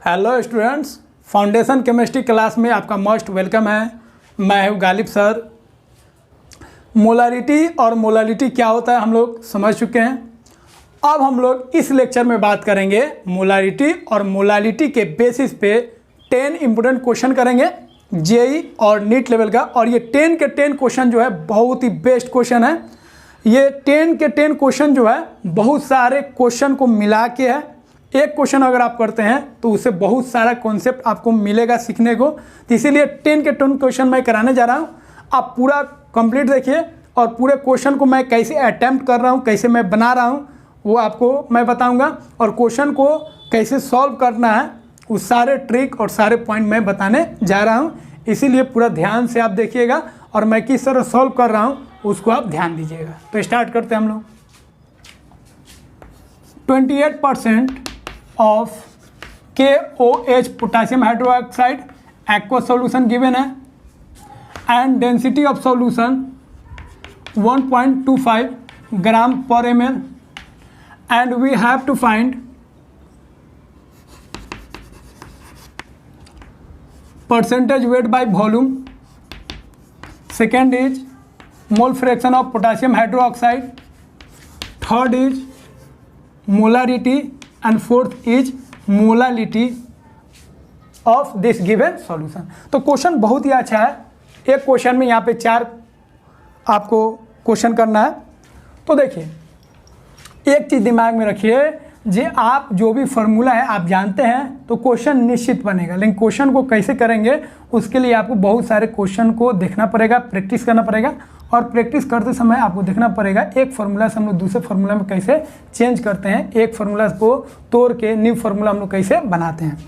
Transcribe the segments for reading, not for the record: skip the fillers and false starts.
Hello students, foundation chemistry class में आपका most welcome है। मैं हूँ गालिब सर। मोलारिटी और मोलालिटी क्या होता है हम लोग समझ चुके हैं। अब हम लोग इस लेक्चर में बात करेंगे मोलारिटी और मोलालिटी के बेसिस पे 10 इम्पोर्टेंट क्वेश्चन करेंगे जेई और नीट लेवल का। और ये 10 के 10 क्वेश्चन जो है बहुत ही बेस्ट क्वेश्चन है। ये 10 के 10 क्वेश्चन जो है बहुत सारे क्वेश्चन को मिला के है। एक क्वेश्चन अगर आप करते हैं तो उससे बहुत सारा कॉन्सेप्ट आपको मिलेगा सीखने को। तो इसीलिए 10 के 10 क्वेश्चन मैं कराने जा रहा हूँ। आप पूरा कंप्लीट देखिए और पूरे क्वेश्चन को मैं कैसे अटैम्प्ट कर रहा हूँ, कैसे मैं बना रहा हूँ, वो आपको मैं बताऊँगा। और क्वेश्चन को कैसे सॉल्व करना है उस सारे ट्रिक और सारे पॉइंट मैं बताने जा रहा हूँ। इसीलिए पूरा ध्यान से आप देखिएगा और मैं किस तरह सॉल्व कर रहा हूँ उसको आप ध्यान दीजिएगा। तो स्टार्ट करते हैं हम लोग। 28% of KOH potassium hydroxide aqueous solution given है and density of solution 1.25 gram per ml and we have to find percentage weight by volume. Second is mole fraction of potassium hydroxide. Third is molarity and fourth is molality of this given solution। तो question बहुत ही अच्छा है। एक question में यहाँ पे 4 आपको question करना है। तो देखिए, एक चीज़ दिमाग में रखिए, जे आप जो भी फार्मूला है आप जानते हैं तो क्वेश्चन निश्चित बनेगा, लेकिन क्वेश्चन को कैसे करेंगे उसके लिए आपको बहुत सारे क्वेश्चन को देखना पड़ेगा, प्रैक्टिस करना पड़ेगा। और प्रैक्टिस करते समय आपको देखना पड़ेगा एक फार्मूला से हम लोग दूसरे फार्मूला में कैसे चेंज करते हैं, एक फार्मूला को तोड़ के न्यू फार्मूला हम लोग कैसे बनाते हैं।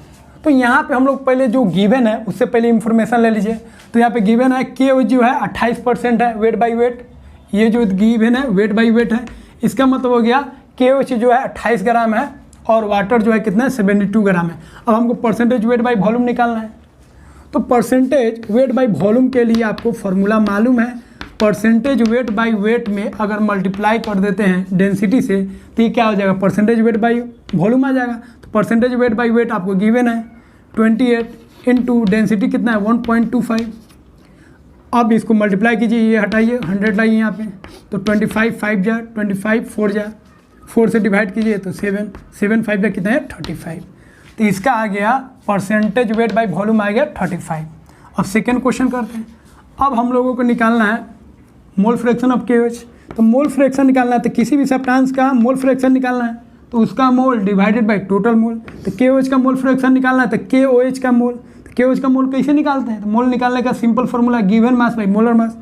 तो यहाँ पे हम लोग पहले जो गिवन है उससे पहले इंफॉर्मेशन ले लीजिए। तो यहाँ पे गिवन है के जो है 28% है वेट बाई वेट। ये जो गिवन है वेट बाई वेट है, इसका मतलब हो गया के जो है 28 ग्राम है और वाटर जो है कितना है 72 ग्राम है। अब हमको परसेंटेज वेट बाई वॉल्यूम निकालना है। तो परसेंटेज वेट बाई वॉल्यूम के लिए आपको फार्मूला मालूम है। परसेंटेज वेट बाई वेट में अगर मल्टीप्लाई कर देते हैं डेंसिटी से तो ये क्या हो जाएगा, परसेंटेज वेट बाई वॉल्यूम आ जाएगा। तो परसेंटेज वेट बाई वेट आपको गिवन है 28 इंटू डेंसिटी कितना है 1.25। अब इसको मल्टीप्लाई कीजिए, ये हटाइए 100 लाइए यहाँ पे, तो 25 5 जा 25 4 जा 4 से डिवाइड कीजिए तो 7 7 5 जा कितना है 35। तो इसका आ गया परसेंटेज वेट बाई वॉल्यूम आ गया 35। अब सेकेंड क्वेश्चन करते हैं। अब हम लोगों को निकालना है मोल फ्रैक्शन ऑफ KOH। तो मोल फ्रैक्शन निकालना है तो किसी भी सब्सटेंस का मोल फ्रैक्शन निकालना है तो उसका मोल डिवाइडेड बाय टोटल मोल। तो KOH का मोल फ्रैक्शन निकालना है तो KOH का मोल। तो KOH का मोल कैसे निकालते हैं, तो मोल निकालने का simple formula given mass by molar mass.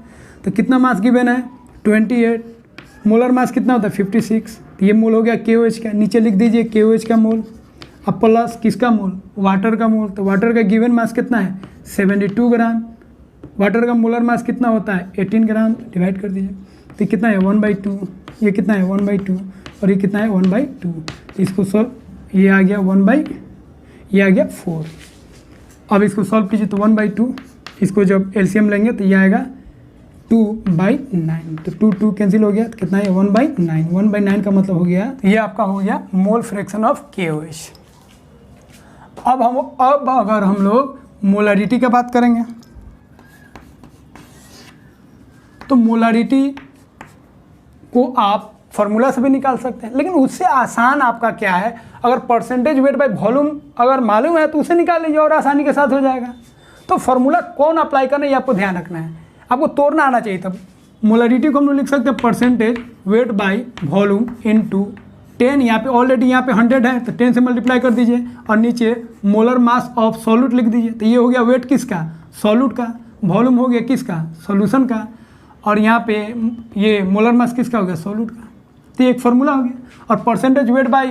तो कितना मास गिवन है 28, मोलर मास कितना होता है 56। तो ये मोल हो गया KOH का, नीचे लिख दीजिए KOH का मोल। अब प्लस किसका मोल, वाटर का मोल। तो वाटर का गिवन मास कितना है 72 ग्राम। वाटर का मोलर मास कितना होता है 18 ग्राम, डिवाइड कर दीजिए। तो कितना है 1/2, ये कितना है 1/2 और ये कितना है 1/2। तो इसको सॉल्व, ये आ गया ये आ गया 4। अब इसको सॉल्व कीजिए तो 1/2, इसको जब एलसीएम लेंगे तो ये आएगा 2/9। तो 2 कैंसिल हो गया तो कितना है 1/9। 1/9 का मतलब हो गया, ये आपका हो गया मोल फ्रैक्शन ऑफ KOH। अब अगर हम लोग मोलारिटी का बात करेंगे तो मोलारिटी को आप फार्मूला से भी निकाल सकते हैं, लेकिन उससे आसान आपका क्या है, अगर परसेंटेज वेट बाई वॉल्यूम अगर मालूम है तो उसे निकाल लीजिए और आसानी के साथ हो जाएगा। तो फार्मूला कौन अप्लाई करना है ये आपको ध्यान रखना है, आपको तोड़ना आना चाहिए। तब मोलारिटी को हम लोग लिख सकते हैं percentage weight by volume into 10। यहाँ पे ऑलरेडी यहाँ पे 100 है तो 10 से मल्टीप्लाई कर दीजिए और नीचे मोलर मास ऑफ सॉल्यूट लिख दीजिए। तो ये हो गया वेट किसका, सॉल्यूट का। वॉल्यूम हो गया किसका, सॉल्यूशन का। और यहाँ पे ये मोलर मास किसका हो गया, सॉल्यूट का। तो एक फार्मूला हो गया। और परसेंटेज वेट बाई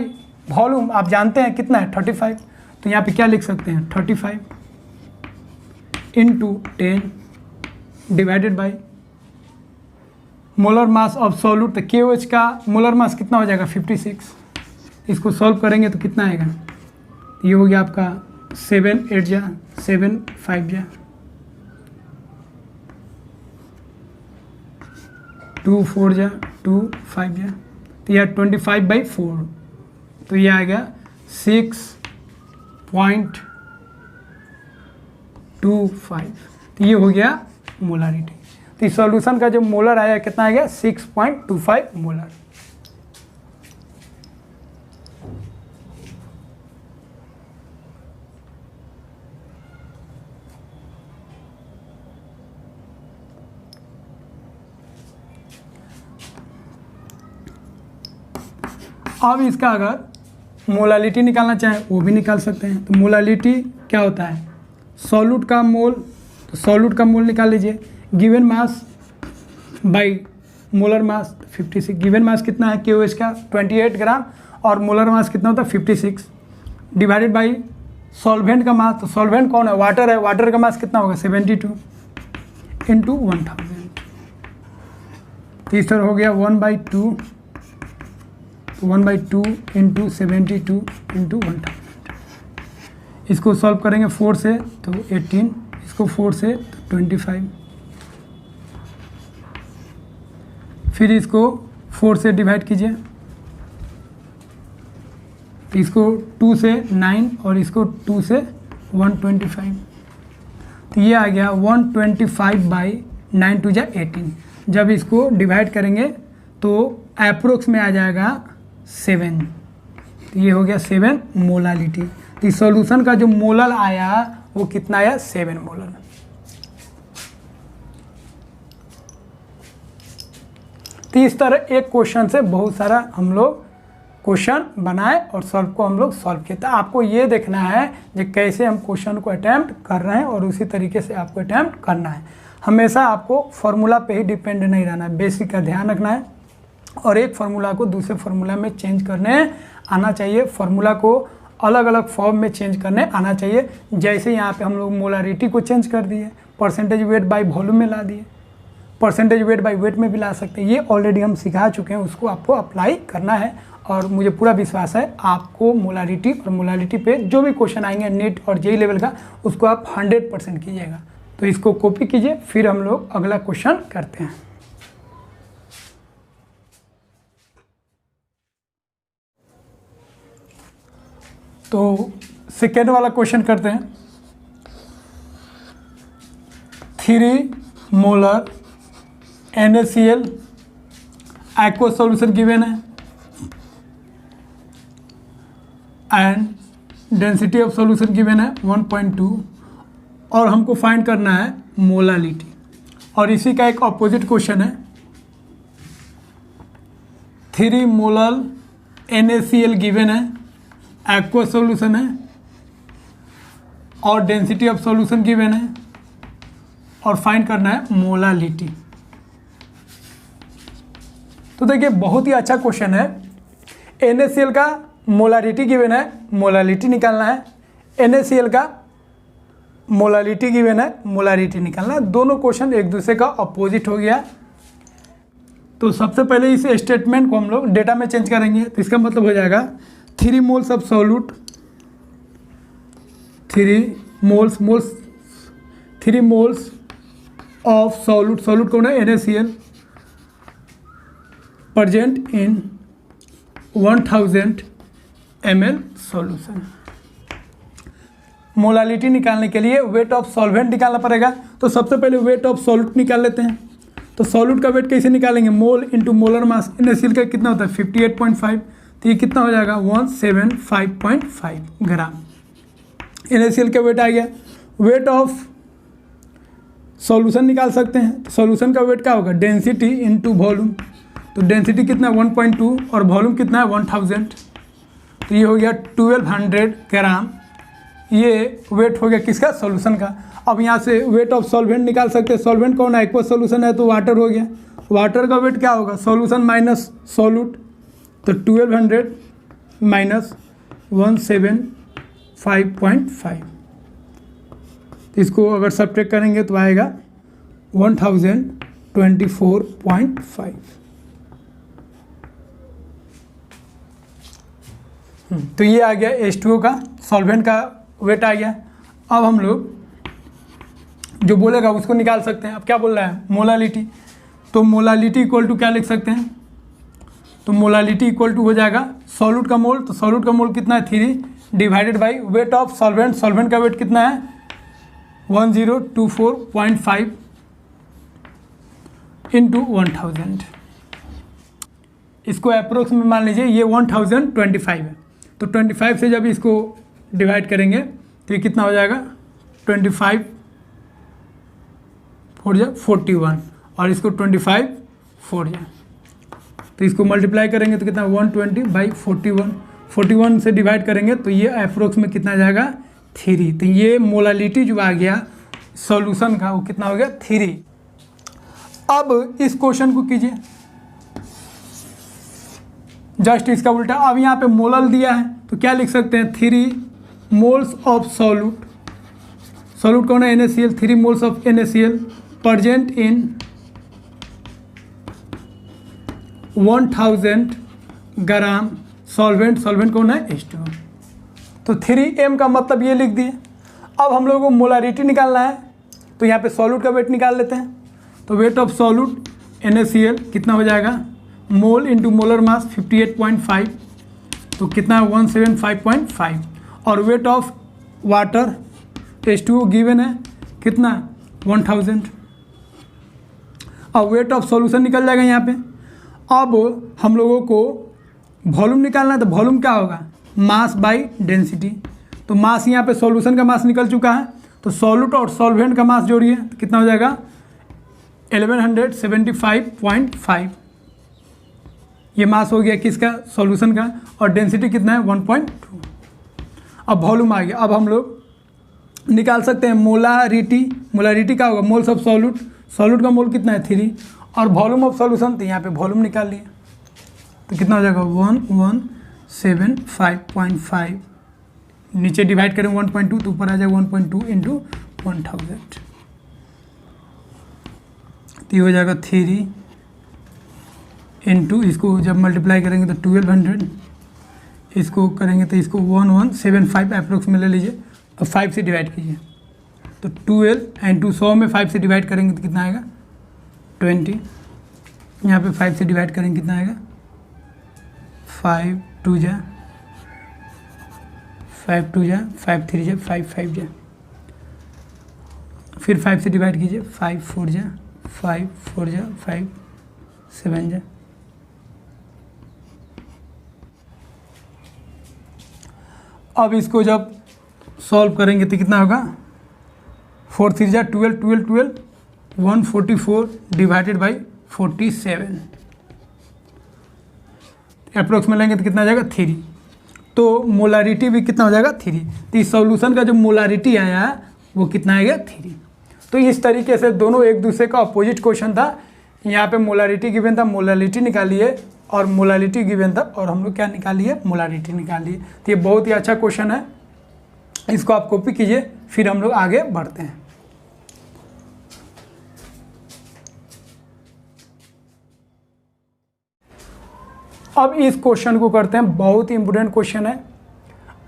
वॉल्यूम आप जानते हैं कितना है 35। तो यहाँ पे क्या लिख सकते हैं 35 into 10 divided by molar mass of solute. तो KOH का मोलर मास कितना हो जाएगा 56। इसको सॉल्व करेंगे तो कितना आएगा, ये हो गया आपका 7 8 जा 7 5 जा 2 4 जा 2 5 जा, तो यह 25/4। तो ये आ गया 6 6.25। तो ये हो गया मोलारिटी। तो इस सॉल्यूशन का जो मोलर आया कितना आ गया 6.25 मोलर। अब इसका अगर मोलालिटी निकालना चाहें वो भी निकाल सकते हैं। तो मोलालिटी क्या होता है, सॉल्यूट का मोल, तो सॉल्यूट का मोल निकाल लीजिए, given mass by molar mass 56। Given mass कितना है KOH का 28 ग्राम और मोलर मास कितना होता है 56, डिवाइडेड बाई सॉल्वेंट का मास। तो सॉल्वेंट कौन है, वाटर है, वाटर का मास कितना होगा 72 इंटू 1000। तो इस तरह हो गया 1/2, 1/2 इंटू 72 इंटू 1000। इसको सॉल्व करेंगे 4 से तो 18, इसको 4 से तो 25, फिर इसको 4 से डिवाइड कीजिए, इसको 2 से 9 और इसको 2 से 125। तो ये आ गया 125/9 2 जा 18। जब इसको डिवाइड करेंगे तो अप्रोक्स में आ जाएगा 7। तो ये हो गया 7 मोलालिटी। तो इस सॉल्यूशन का जो मोलर आया वो कितना आया 7 मोलर। तो इस तरह एक क्वेश्चन से बहुत सारा हम लोग क्वेश्चन बनाए और सॉल्व को हम लोग सॉल्व किए। तो आपको ये देखना है कि कैसे हम क्वेश्चन को अटैम्प्ट कर रहे हैं और उसी तरीके से आपको अटैम्प्ट करना है। हमेशा आपको फार्मूला पे ही डिपेंड नहीं रहना है, बेसिक का ध्यान रखना है और एक फार्मूला को दूसरे फार्मूला में चेंज करने आना चाहिए, फार्मूला को अलग अलग फॉर्म में चेंज करने आना चाहिए। जैसे यहाँ पे हम लोग मोलारिटी को चेंज कर दिए, परसेंटेज वेट बाय वॉल्यूम में ला दिए, परसेंटेज वेट बाय वेट में भी ला सकते हैं। ये ऑलरेडी हम सिखा चुके हैं, उसको आपको अप्लाई करना है और मुझे पूरा विश्वास है आपको मोलारिटी और मोलालिटी पे जो भी क्वेश्चन आएंगे नीट और जेई लेवल का उसको आप 100% कीजिएगा। तो इसको कॉपी कीजिए, फिर हम लोग अगला क्वेश्चन करते हैं। तो सेकेंड वाला क्वेश्चन करते हैं। 3 molar NaCl aqueous solution given है and density of solution given है 1.2 और हमको फाइंड करना है मोलालिटी। और इसी का एक ऑपोजिट क्वेश्चन है, 3 मोलर NaCl गिवन है, एक्वस सॉल्यूशन है और डेंसिटी ऑफ सॉल्यूशन गिवन है और फाइंड करना है मोलालिटी। तो देखिए बहुत ही अच्छा क्वेश्चन है। NaCl का मोलारिटी गिवन है, मोलालिटी निकालना है, NaCl का मोलालिटी गिवन है, मोलारिटी निकालना है। दोनों क्वेश्चन एक दूसरे का अपोजिट हो गया। तो सबसे पहले इस स्टेटमेंट को हम लोग डेटा में चेंज करेंगे। तो इसका मतलब हो जाएगा 3 moles of solute, 3 moles of solute, solute कौन है NaCl, present in 1000 ml solution. Molality निकालने के लिए वेट ऑफ सॉल्वेंट निकालना पड़ेगा। तो सबसे पहले वेट ऑफ सॉल्यूट निकाल लेते हैं। तो सॉल्यूट का वेट कैसे निकालेंगे, mole into molar mass. NaCl का कितना होता है 58.5, तो ये कितना हो जाएगा 175.5 ग्राम। NaCl का वेट आ गया। वेट ऑफ सॉल्यूशन निकाल सकते हैं। तो सॉल्यूशन का वेट क्या होगा, डेंसिटी इंटू वॉल्यूम। तो डेंसिटी कितना है 1.2 और वॉल्यूम कितना है 1000। तो ये हो गया 1200 ग्राम। ये वेट हो गया किसका, सॉल्यूशन का। अब यहाँ से वेट ऑफ सॉल्वेंट निकाल सकते हैं। सॉल्वेंट कौन है, एक्वस सॉल्यूशन है तो वाटर हो गया। वाटर का वेट क्या होगा, सॉल्यूशन माइनस सॉल्यूट। तो 1200 माइनस 175.5, इसको अगर सब्ट्रैक्ट करेंगे तो आएगा 1024.5। तो ये आ गया H2O का सॉल्वेंट का वेट आ गया। अब हम लोग जो बोलेगा उसको निकाल सकते हैं। अब क्या बोल रहा है, मोलालिटी। तो मोलालिटी इक्वल टू क्या लिख सकते हैं, तो मोलालिटी इक्वल टू हो जाएगा सॉल्यूट का मोल। तो सॉल्यूट का मोल कितना है 3, divided by weight of solvent, solvent का वेट कितना है 1024.5 इंटू 1000। इसको अप्रोक्स में मान लीजिए ये 1025 है, तो 25 से जब इसको डिवाइड करेंगे तो ये कितना हो जाएगा 25 4 जा 41 और इसको 25 4 जा, तो इसको मल्टीप्लाई करेंगे तो कितना 120/41, 41 से डिवाइड करेंगे तो ये अप्रोक्स में कितना जाएगा 3। तो ये मोलालिटी जो आ गया सॉल्यूशन का वो कितना हो गया 3। अब इस क्वेश्चन को कीजिए जस्ट इसका उल्टा। अब यहाँ पे मोलल दिया है तो क्या लिख सकते हैं 3 मोल्स ऑफ सॉल्यूट, सॉल्यूट कौन है NaCl, 3 moles of NaCl present in 1000 gram solvent, solvent कौन है H2O। तो 3m का मतलब ये लिख दिए। अब हम लोगों को मोलारिटी निकालना है तो यहाँ पे सॉल्यूट का वेट निकाल लेते हैं। तो वेट ऑफ सॉल्यूट NaCl कितना हो जाएगा मोल इंटू मोलर मास 58.5, तो कितना 175.5 और weight of water H2O given है कितना 1000। अब वेट ऑफ सॉल्यूशन निकल जाएगा यहाँ पे। अब हम लोगों को वॉल्यूम निकालना है तो वॉल्यूम क्या होगा मास बाई डेंसिटी। तो मास यहाँ पे सॉल्यूशन का मास निकल चुका है, तो सॉल्यूट और सॉल्वेंट का मास जोड़िए तो कितना हो जाएगा 1175.5। ये मास हो गया किसका सॉल्यूशन का और डेंसिटी कितना है 1.2। अब वॉल्यूम आ गया। अब हम लोग निकाल सकते हैं मोलारिटी, मोलारिटी क्या होगा मोल्स ऑफ सॉल्यूट, सॉल्यूट का मोल कितना है 3 और वॉल्यूम ऑफ सॉल्यूशन, तो यहाँ पे वॉल्यूम निकाल लिए तो कितना हो जाएगा 1175.5, नीचे डिवाइड करें 1.2 तो ऊपर आ जाएगा 1.2 इंटू 1000, तो ये हो जाएगा 3 इंटू इसको जब मल्टीप्लाई करेंगे तो 1200, इसको करेंगे तो इसको 1175 अप्रोक्स में ले लीजिए और 5 से डिवाइड कीजिए तो 12 इंटू 100 में 5 से डिवाइड करेंगे तो कितना आएगा 20, यहाँ पे 5 से डिवाइड करेंगे कितना आएगा 5 2 जा 5 2 जा 5 3 जा 5 5 जा, फिर 5 से डिवाइड कीजिए 5 4 जा 5 4 जा 5 7 जा। अब इसको जब सॉल्व करेंगे तो कितना होगा 4 3 जा 12 12 12 144 डिवाइडेड बाई 47, अप्रोक्स में लेंगे तो कितना आ जाएगा 3। तो मोलारिटी भी कितना हो जाएगा 3। तो इस सॉल्यूशन का जो मोलारिटी आया वो कितना आएगा 3। तो इस तरीके से दोनों एक दूसरे का अपोजिट क्वेश्चन था। यहाँ पे मोलारिटी गिवन था, मोलालिटी निकालिए और मोलालिटी गिवन था और हम लोग क्या निकालिए मोलारिटी निकालिए। तो ये बहुत ही अच्छा क्वेश्चन है, इसको आप कॉपी कीजिए फिर हम लोग आगे बढ़ते हैं। अब इस क्वेश्चन को करते हैं, बहुत ही इंपॉर्टेंट क्वेश्चन है।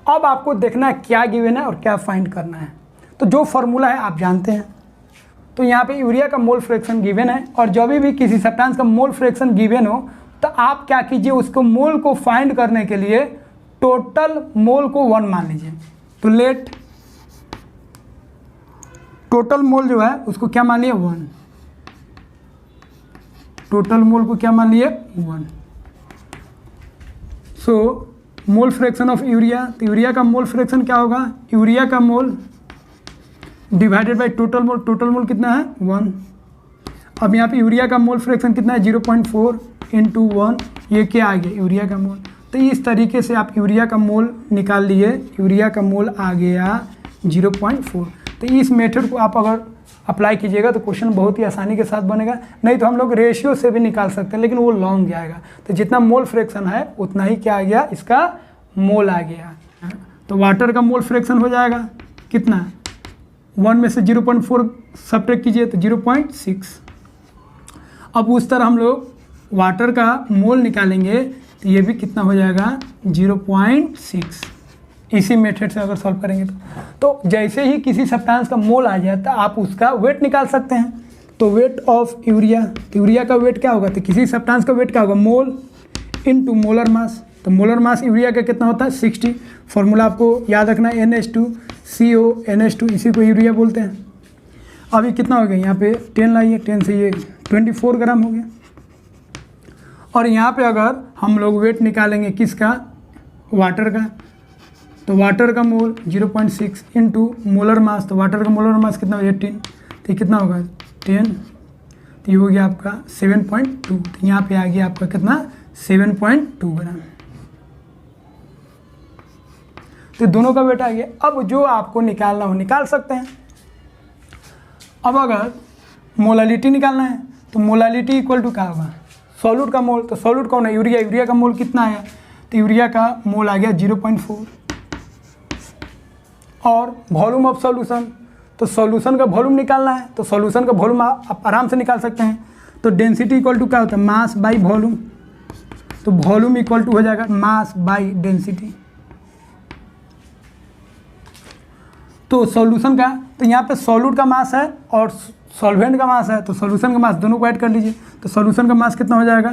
अब आपको देखना है क्या गिवन है और क्या फाइंड करना है। तो जो फॉर्मूला है आप जानते हैं, तो यहाँ पे यूरिया का मोल फ्रैक्शन गिवन है और जब भी किसी सब्सटेंस का मोल फ्रैक्शन गिवन हो तो आप क्या कीजिए उसको मोल को फाइंड करने के लिए टोटल मोल को 1 मान लीजिए। तो लेट टोटल मोल जो है उसको क्या मान लिए 1, टोटल मोल को क्या मान लिए 1। सो मोल फ्रैक्शन ऑफ यूरिया, तो यूरिया का मोल फ्रैक्शन क्या होगा यूरिया का मोल divided by total mole, total mole कितना है 1। अब यहाँ पे यूरिया का मोल फ्रैक्शन कितना है 0.4 इंटू 1, ये क्या आ गया यूरिया का मोल। तो इस तरीके से आप यूरिया का मोल निकाल लिए, यूरिया का मोल आ गया 0.4। तो इस मेथड को आप अगर अप्लाई कीजिएगा तो क्वेश्चन बहुत ही आसानी के साथ बनेगा। नहीं तो हम लोग रेशियो से भी निकाल सकते हैं लेकिन वो लॉन्ग जाएगा। तो जितना मोल फ्रैक्शन है उतना ही क्या आ गया इसका मोल आ गया। तो वाटर का मोल फ्रैक्शन हो जाएगा कितना 1 में से 0.4 सब्ट्रैक्ट कीजिए तो 0.6। अब उस तरह हम लोग वाटर का मोल निकालेंगे तो ये भी कितना हो जाएगा 0.6। इसी मेथड से अगर सॉल्व करेंगे तो जैसे ही किसी सब्सटेंस का मोल आ जाए तो आप उसका वेट निकाल सकते हैं। तो वेट ऑफ यूरिया, यूरिया का वेट क्या होगा तो किसी सब्सटेंस का वेट क्या होगा मोल इनटू मोलर मास। तो मोलर मास यूरिया का कितना होता है 60। फॉर्मूला आपको याद रखना है NH2CO इसी को यूरिया बोलते हैं। अभी कितना हो गया यहाँ पे 10 लाइए, 10 से ये 24 ग्राम हो गया। और यहाँ पे अगर हम लोग वेट निकालेंगे किसका, वाटर का, तो वाटर का मोल 0.6 इंटू मोलर मास, तो वाटर का मोलर मास कितना हो 18, तो कितना होगा 10, तो ये हो गया आपका 7.2। तो यहाँ पे आ गया आपका कितना 7.2 ग्राम। तो दोनों का वेट आ गया। अब जो आपको निकालना हो निकाल सकते हैं। अब अगर मोलालिटी निकालना है तो मोलालिटी इक्वल टू क्या होगा, सॉल्यूट का मोल। तो सॉल्यूट कौन है, यूरिया। यूरिया का मोल कितना आया, तो यूरिया का मोल आ गया 0.4। और वॉल्यूम ऑफ सॉल्यूशन, तो सॉल्यूशन का वॉल्यूम निकालना है, तो सॉल्यूशन का वॉल्यूम आप आराम से निकाल सकते हैं। तो डेंसिटी इक्वल टू क्या होता है, मास बाई वॉल्यूम। तो वॉल्यूम इक्वल टू हो जाएगा मास बाई डेंसिटी। तो सॉल्यूशन का, तो यहाँ पे सॉल्यूट का मास है और सॉल्वेंट का मास है, तो सॉल्यूशन का मास दोनों को ऐड कर लीजिए। तो सॉल्यूशन का मास कितना हो जाएगा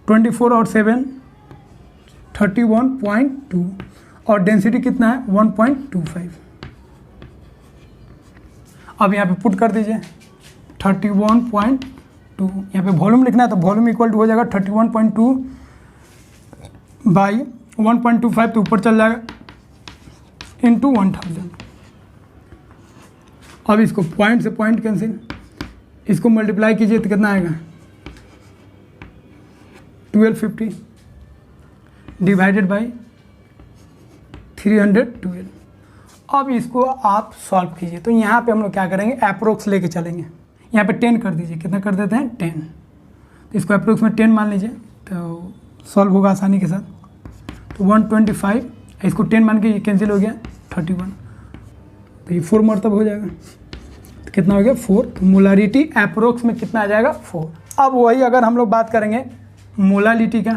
24 और 7 31.2 और डेंसिटी कितना है 1.25। अब यहाँ पे पुट कर दीजिए 31.2। यहाँ पे वॉल्यूम लिखना है तो वॉल्यूम इक्वल टू हो जाएगा 31.2 बाई 1.25, तो ऊपर चल जाएगा इंटू 1000। अब इसको पॉइंट से पॉइंट कैंसिल, इसको मल्टीप्लाई कीजिए तो कितना आएगा 1250 डिवाइडेड बाई 312। अब इसको आप सॉल्व कीजिए। तो यहाँ पे हम लोग क्या करेंगे, अप्रोक्स लेके चलेंगे। यहाँ पे 10 कर दीजिए, कितना कर देते हैं 10, तो इसको अप्रोक्स में 10 मान लीजिए तो सॉल्व होगा आसानी के साथ। तो 125, इसको 10 मान के ये कैंसिल हो गया 31, तो ये 4 मरतब हो जाएगा। तो कितना हो गया 4। तो मोलारिटी अप्रोक्स में कितना आ जाएगा 4। अब वही अगर हम लोग बात करेंगे मोलालिटी का,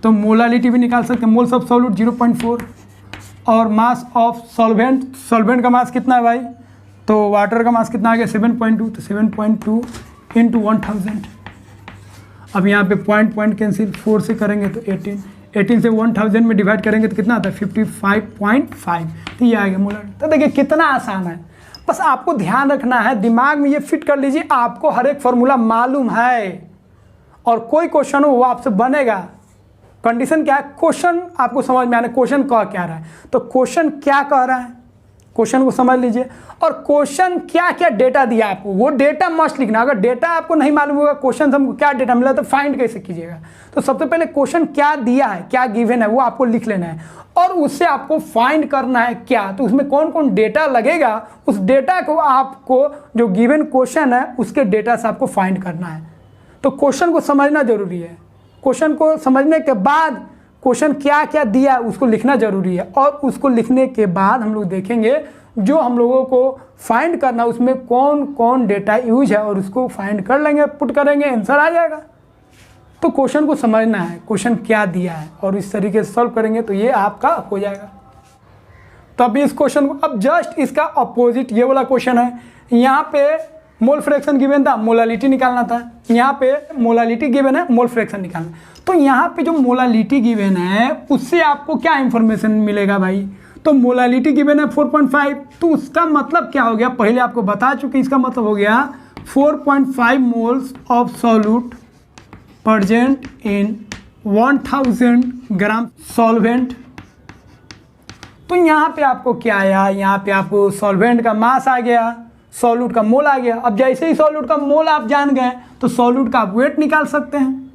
तो मोलालिटी भी निकाल सकते हैं। मोल्स ऑफ सॉल्यूट 0.4 और मास ऑफ सॉल्वेंट, सॉल्वेंट का मास कितना है भाई, तो वाटर का मास कितना आ गया 7.2, तो 7.2 इंटू 1000। अब यहाँ पे पॉइंट कैंसिल, 4 से करेंगे तो 18 से 1000 में डिवाइड करेंगे तो कितना आता है 55.5। तो ये आएगा मोलारिटी। तो देखिए कितना आसान है, बस आपको ध्यान रखना है, दिमाग में ये फिट कर लीजिए। आपको हर एक फॉर्मूला मालूम है और कोई क्वेश्चन हो वो आपसे बनेगा। कंडीशन क्या है, क्वेश्चन आपको समझ में आना, क्वेश्चन कह क्या रहा है, तो क्वेश्चन क्या कह रहा है, क्वेश्चन को समझ लीजिए। और क्वेश्चन क्या क्या डेटा दिया आपको, वो डेटा मस्ट लिखना। अगर डेटा आपको नहीं मालूम होगा, क्वेश्चन हमको क्या डेटा मिला तो फाइंड कैसे कीजिएगा। तो सबसे पहले क्वेश्चन क्या दिया है, क्या गिवन है, वो आपको लिख लेना है और उससे आपको फाइंड करना है क्या, तो उसमें कौन कौन डेटा लगेगा, उस डेटा को आपको जो गिवन क्वेश्चन है उसके डेटा से आपको फाइंड करना है। तो क्वेश्चन को समझना जरूरी है। क्वेश्चन को समझने के बाद क्वेश्चन क्या क्या दिया उसको लिखना जरूरी है, और उसको लिखने के बाद हम लोग देखेंगे जो हम लोगों को फाइंड करना उसमें कौन कौन डेटा यूज है और उसको फाइंड कर लेंगे, पुट करेंगे, आंसर आ जाएगा। तो क्वेश्चन को समझना है, क्वेश्चन क्या दिया है और इस तरीके से सॉल्व करेंगे तो ये आपका हो जाएगा। तो अभी इस क्वेश्चन को, अब जस्ट इसका अपोजिट ये वाला क्वेश्चन है। यहाँ पे मोल फ्रैक्शन गिवन था, मोलालिटी निकालना था। यहाँ पे मोलालिटी गिवन है, मोल फ्रैक्शन निकालना। तो यहाँ पे जो मोलालिटी गिवन है उससे आपको क्या इंफॉर्मेशन मिलेगा भाई, तो मोलालिटी गिवन है 4.5, तो उसका मतलब क्या हो गया, पहले आपको बता चुके, इसका मतलब हो गया 4.5 moles of solute present in 1000 gram solvent. तो यहाँ पे आपको क्या आया, यहाँ पे आपको सॉल्वेंट का मास आ गया, सॉल्यूट का मोल आ गया। अब जैसे ही सॉल्यूट का मोल आप जान गए तो सॉल्यूट का आप वेट निकाल सकते हैं।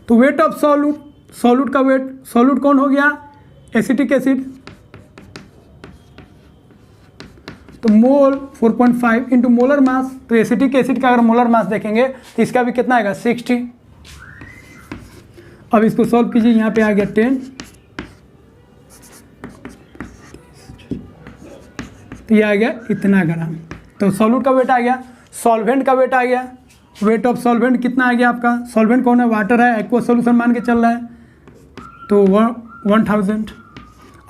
तो वेट ऑफ सॉल्यूट, सॉल्यूट का वेट, सॉल्यूट कौन हो गया एसिटिक एसिड, तो मोल 4.5 इंटू मोलर मास। तो एसिटिक एसिड का अगर मोलर मास देखेंगे तो इसका भी कितना आएगा 60। अब इसको सॉल्व कीजिए, यहाँ पे आ गया 10, तो ये आ गया इतना ग्राम। तो सॉल्यूट का वेट आ गया, सॉल्वेंट का वेट आ गया। वेट ऑफ सॉल्वेंट कितना आ गया आपका, सॉल्वेंट कौन है, वाटर है, एक्वा सॉल्यूशन मान के चल रहा है, तो 1000।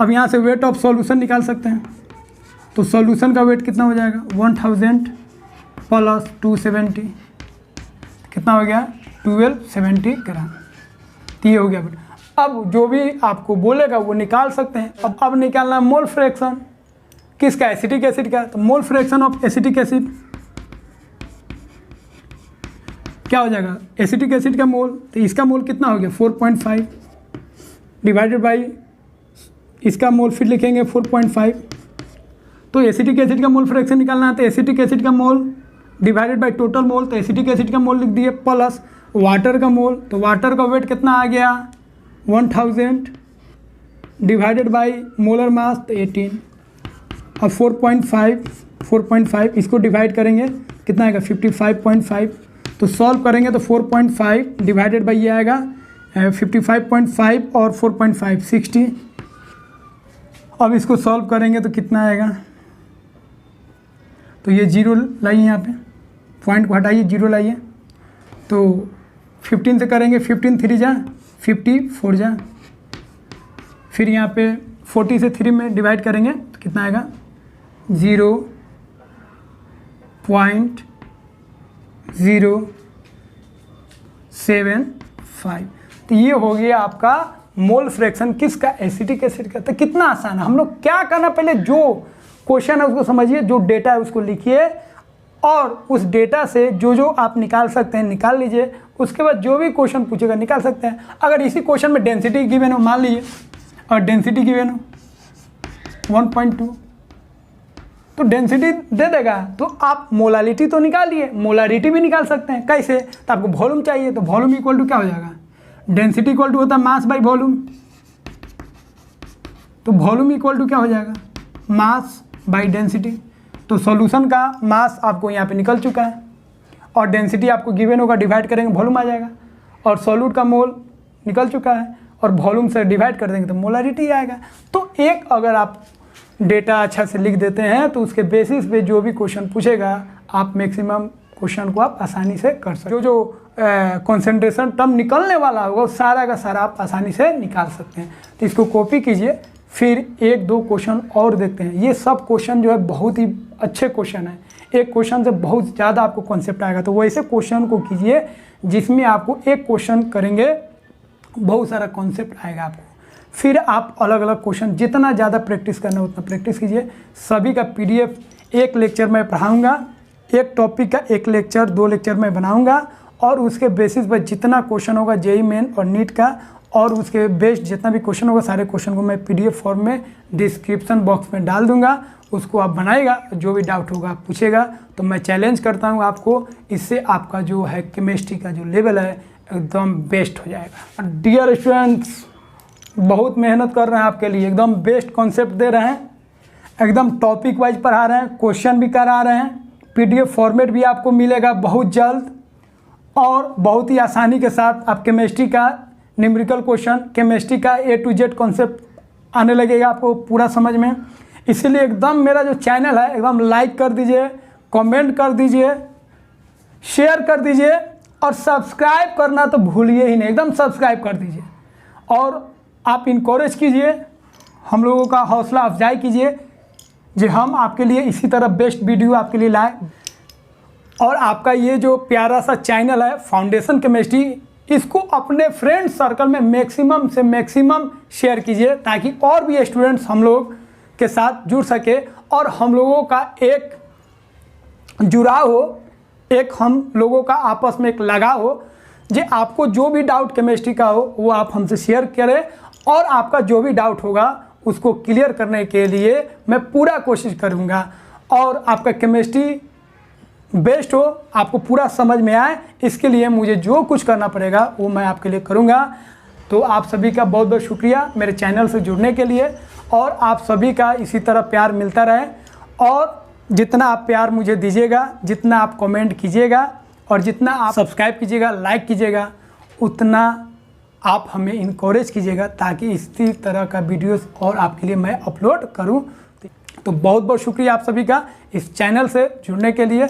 अब यहाँ से वेट ऑफ सॉल्यूशन निकाल सकते हैं। तो सॉल्यूशन का वेट कितना हो जाएगा 1000 प्लस 270, कितना हो गया 1270 ग्राम। तो ये हो गया बेटा। अब जो भी आपको बोलेगा वो निकाल सकते हैं। अब निकालना मोल फ्रैक्शन किसका, एसिटिक एसिड का। तो mole fraction of acetic acid क्या हो जाएगा, एसिटिक एसिड का मोल, तो इसका मोल कितना हो गया 4.5 डिवाइडेड बाई इसका मोल फिर लिखेंगे 4.5। तो एसिटिक एसिड का मोल फ्रैक्शन निकालना है, तो एसिटिक एसिड का मोल डिवाइडेड बाई टोटल मोल, तो एसिटिक एसिड का मोल लिख दिए प्लस वाटर का मोल। तो वाटर का वेट कितना आ गया 1000 डिवाइडेड बाई मोलर मास तो 18। अब 4.5 इसको डिवाइड करेंगे कितना आएगा 55.5। तो सॉल्व करेंगे तो 4.5 डिवाइडेड बाई ये आएगा 55.5 और 4.5 60। अब इसको सॉल्व करेंगे तो कितना आएगा, तो ये जीरो लाइए, यहाँ पे पॉइंट को हटाइए, जीरो लाइए। तो 15 से करेंगे 15 3 जा 54 जा, फिर यहाँ पे 40 से 3 में डिवाइड करेंगे तो कितना आएगा 0.075। तो ये हो गया आपका मोल फ्रैक्शन किसका, एसिटिक एसिड का। तो कितना आसान है। हम लोग क्या करना, पहले जो क्वेश्चन है उसको समझिए, जो डेटा है उसको लिखिए और उस डेटा से जो आप निकाल सकते हैं निकाल लीजिए। उसके बाद जो भी क्वेश्चन पूछेगा निकाल सकते हैं। अगर इसी क्वेश्चन में डेंसिटी गिवन हो, मान लीजिए और डेंसिटी गिवन हो 1.2, तो डेंसिटी दे देगा तो आप मोलालिटी तो निकालिए, मोलारिटी भी निकाल सकते हैं। कैसे, तो आपको वॉल्यूम चाहिए, तो वॉल्यूम इक्वल टू क्या हो जाएगा, डेंसिटी इक्वल टू होता है मास बाई वॉल्यूम। तो वॉल्यूम इक्वल टू क्या हो जाएगा, मास बाई डेंसिटी। तो सॉल्यूशन का मास आपको यहाँ पे निकल चुका है और डेंसिटी आपको गिवन होगा, डिवाइड करेंगे वॉल्यूम आ जाएगा, और सॉल्यूट का मोल निकल चुका है और वॉल्यूम से डिवाइड कर देंगे तो मोलारिटी आएगा। तो एक अगर आप डेटा अच्छा से लिख देते हैं तो उसके बेसिस पे जो भी क्वेश्चन पूछेगा आप मैक्सिमम क्वेश्चन को आप आसानी से कर सकते हैं। जो कंसंट्रेशन टर्म निकलने वाला होगा वो सारा का सारा आप आसानी से निकाल सकते हैं। तो इसको कॉपी कीजिए, फिर 1-2 क्वेश्चन और देखते हैं। ये सब क्वेश्चन जो है बहुत ही अच्छे क्वेश्चन है, एक क्वेश्चन से बहुत ज़्यादा आपको कॉन्सेप्ट आएगा। तो वैसे क्वेश्चन को कीजिए जिसमें आपको एक क्वेश्चन करेंगे बहुत सारा कॉन्सेप्ट आएगा आपको। फिर आप अलग अलग क्वेश्चन जितना ज़्यादा प्रैक्टिस करना उतना प्रैक्टिस कीजिए। सभी का PDF एक लेक्चर में पढ़ाऊँगा, एक टॉपिक का एक लेक्चर 2 लेक्चर में बनाऊँगा और उसके बेसिस पर जितना क्वेश्चन होगा JEE मेन और नीट का और उसके बेस्ड जितना भी क्वेश्चन होगा सारे क्वेश्चन को मैं PDF फॉर्म में डिस्क्रिप्शन बॉक्स में डाल दूंगा। उसको आप बनाएगा, जो भी डाउट होगा आप पूछेगा। तो मैं चैलेंज करता हूँ आपको, इससे आपका जो है केमिस्ट्री का जो लेवल है एकदम बेस्ट हो जाएगा। डियर स्टूडेंट्स, बहुत मेहनत कर रहे हैं आपके लिए, एकदम बेस्ट कॉन्सेप्ट दे रहे हैं, एकदम टॉपिक वाइज पढ़ा रहे हैं, क्वेश्चन भी करा रहे हैं। PDF फॉर्मेट भी आपको मिलेगा बहुत जल्द और बहुत ही आसानी के साथ आप केमिस्ट्री का न्यूमेरिकल क्वेश्चन, केमिस्ट्री का A to Z कॉन्सेप्ट आने लगेगा आपको पूरा समझ में। इसीलिए एकदम मेरा जो चैनल है एकदम लाइक कर दीजिए, कमेंट कर दीजिए, शेयर कर दीजिए और सब्सक्राइब करना तो भूलिए ही नहीं, एकदम सब्सक्राइब कर दीजिए। और आप इनकरेज कीजिए, हम लोगों का हौसला अफजाई कीजिए जो हम आपके लिए इसी तरह बेस्ट वीडियो आपके लिए लाए। और आपका ये जो प्यारा सा चैनल है फाउंडेशन केमिस्ट्री, इसको अपने फ्रेंड सर्कल में मैक्सिमम से मैक्सिमम शेयर कीजिए ताकि और भी स्टूडेंट्स हम लोग के साथ जुड़ सके और हम लोगों का एक जुड़ाव हो, एक हम लोगों का आपस में एक लगाव हो। जो आपको जो भी डाउट केमिस्ट्री का हो वो आप हमसे शेयर करें और आपका जो भी डाउट होगा उसको क्लियर करने के लिए मैं पूरा कोशिश करूँगा और आपका केमिस्ट्री बेस्ट हो, आपको पूरा समझ में आए। इसके लिए मुझे जो कुछ करना पड़ेगा वो मैं आपके लिए करूँगा। तो आप सभी का बहुत बहुत शुक्रिया मेरे चैनल से जुड़ने के लिए और आप सभी का इसी तरह प्यार मिलता रहे। और जितना आप प्यार मुझे दीजिएगा, जितना आप कमेंट कीजिएगा और जितना आप सब्सक्राइब कीजिएगा, लाइक कीजिएगा, उतना आप हमें इनकरेज कीजिएगा ताकि इसी तरह का वीडियोस और आपके लिए मैं अपलोड करूं। तो बहुत बहुत शुक्रिया आप सभी का इस चैनल से जुड़ने के लिए।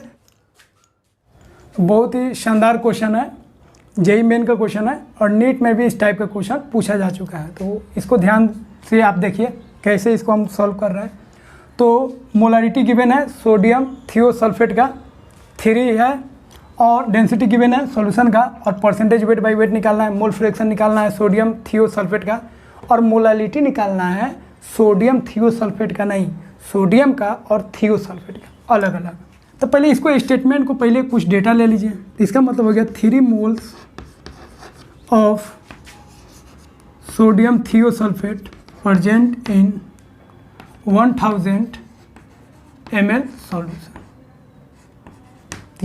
बहुत ही शानदार क्वेश्चन है, JEE मेन का क्वेश्चन है और नीट में भी इस टाइप का क्वेश्चन पूछा जा चुका है। तो इसको ध्यान से आप देखिए कैसे इसको हम सॉल्व कर रहे हैं। तो मोलारिटी गिवन है सोडियम थियोसल्फेट का 3 है और डेंसिटी गिवन है सॉल्यूशन का, और परसेंटेज वेट बाय वेट निकालना है, मोल फ्रैक्शन निकालना है सोडियम थियोसल्फेट का, और मोलालिटी निकालना है सोडियम थियोसल्फेट का, नहीं सोडियम का और थियोसल्फेट का अलग अलग। तो पहले इसको स्टेटमेंट को पहले कुछ डेटा ले लीजिए। इसका मतलब हो गया 3 moles of sodium thiosulphate present in 1000 ml solution.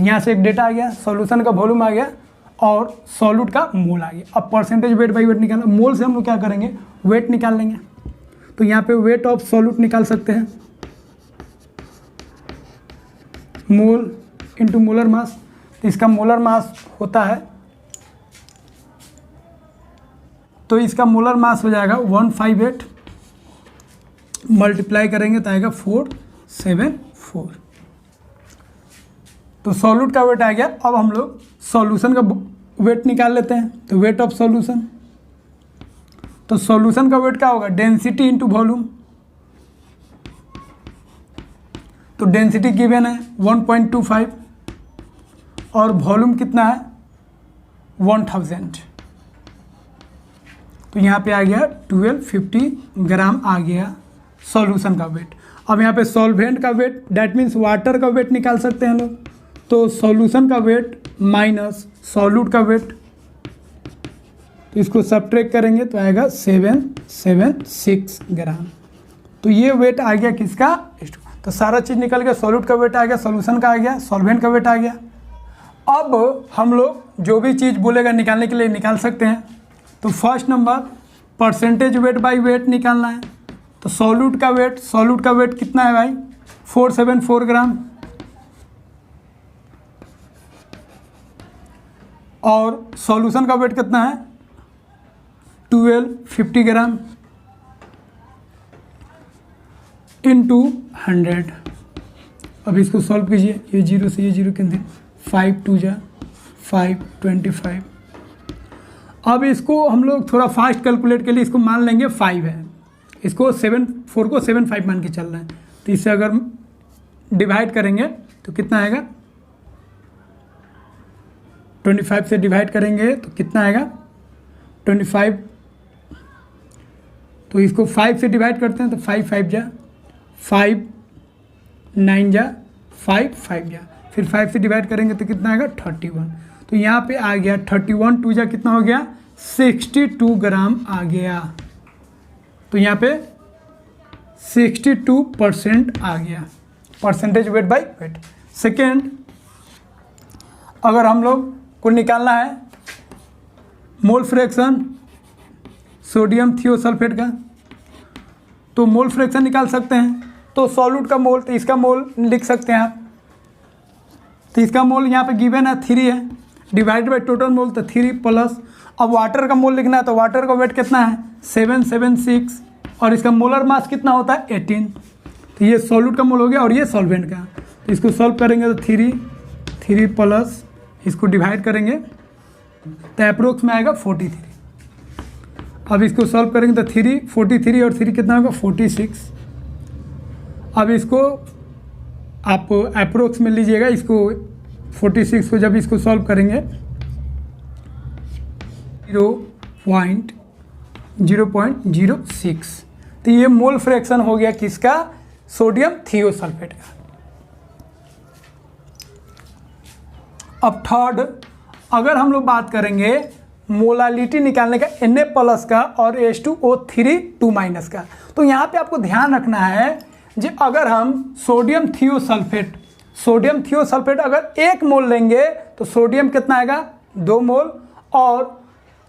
यहाँ से एक डेटा आ गया, सॉल्यूशन का वॉल्यूम आ गया और सॉल्यूट का मोल आ गया। अब परसेंटेज वेट बाई वेट निकालना, मोल से हम लोग क्या करेंगे, वेट निकाल लेंगे। तो यहाँ पे वेट ऑफ सॉल्यूट निकाल सकते हैं, मोल इंटू मोलर मास। तो इसका मोलर मास होता है, तो इसका मोलर मास हो जाएगा 158, मल्टीप्लाई करेंगे तो आएगा 474। तो सॉल्यूट का वेट आ गया। अब हम लोग सॉल्यूशन का वेट निकाल लेते हैं। तो वेट ऑफ सॉल्यूशन, तो सॉल्यूशन का वेट क्या होगा, डेंसिटी इंटू वॉल्यूम। तो डेंसिटी गिवन है 1.25 और वॉल्यूम कितना है 1000। तो यहाँ पे आ गया 1250 ग्राम आ गया सॉल्यूशन का वेट। अब यहाँ पे सॉल्वेंट का वेट, डैट मीन्स वाटर का वेट निकाल सकते हैं लोग। तो सॉल्यूशन का वेट माइनस सॉल्यूट का वेट, तो इसको सब्ट्रैक्ट करेंगे तो आएगा 776 ग्राम। तो ये वेट आ गया किसका, तो सारा चीज़ निकल गया, सॉल्यूट का वेट आ गया, सॉल्यूशन का आ गया, सॉल्वेंट का वेट आ गया। अब हम लोग जो भी चीज़ बोलेगा निकालने के लिए निकाल सकते हैं। तो first number percentage weight by wait निकालना है। तो सॉल्यूट का वेट कितना है भाई 474 ग्राम, और सॉल्यूशन का वेट कितना है 1250 ग्राम इंटू 100। अब इसको सॉल्व कीजिए, ये 0 से ये 0 कैंसिल, 5 2 जा 5 25। अब इसको हम लोग थोड़ा फास्ट कैलकुलेट के लिए इसको मान लेंगे 5 है, इसको 4 को 75 मान के चल रहे हैं। तो इससे अगर डिवाइड करेंगे तो कितना आएगा, 25 से डिवाइड करेंगे तो कितना आएगा 25। तो इसको 5 से डिवाइड करते हैं तो 5 5 जा 5 9 जा 5 5 जा, फिर 5 से डिवाइड करेंगे तो कितना आएगा 31। तो यहाँ पे आ गया 31 2 जा कितना हो गया 62 ग्राम आ गया। तो यहाँ पे 62% आ गया, percentage weight by wait. Second, अगर हम लोग को निकालना है मोल फ्रैक्शन सोडियम थियोसल्फेट का, तो मोल फ्रैक्शन निकाल सकते हैं। तो सॉल्यूट का मोल, तो इसका मोल लिख सकते हैं आप। तो इसका मोल यहाँ पे गिवन है 3 है, डिवाइड बाय टोटल मोल तो 3 प्लस। अब वाटर का मोल लिखना है, तो वाटर का वेट कितना है 776 और इसका मोलर मास कितना होता है 18। तो ये सॉल्यूट का मोल हो गया और ये सॉल्वेंट का। तो इसको सॉल्व करेंगे तो 3 प्लस इसको डिवाइड करेंगे तो अप्रोक्स में आएगा 43। अब इसको सॉल्व करेंगे तो 43 और 3 कितना होगा 46। अब इसको आप अप्रोक्स में लीजिएगा, इसको 46 को जब इसको सॉल्व करेंगे 0.06। तो ये मोल फ्रैक्शन हो गया किसका, सोडियम थियोसल्फेट का। अब थर्ड, अगर हम लोग बात करेंगे मोलालिटी निकालने का Na प्लस का और H2O3 2- का, तो यहाँ पे आपको ध्यान रखना है जी, अगर हम सोडियम थियोसल्फेट अगर 1 मोल लेंगे तो सोडियम कितना आएगा 2 मोल और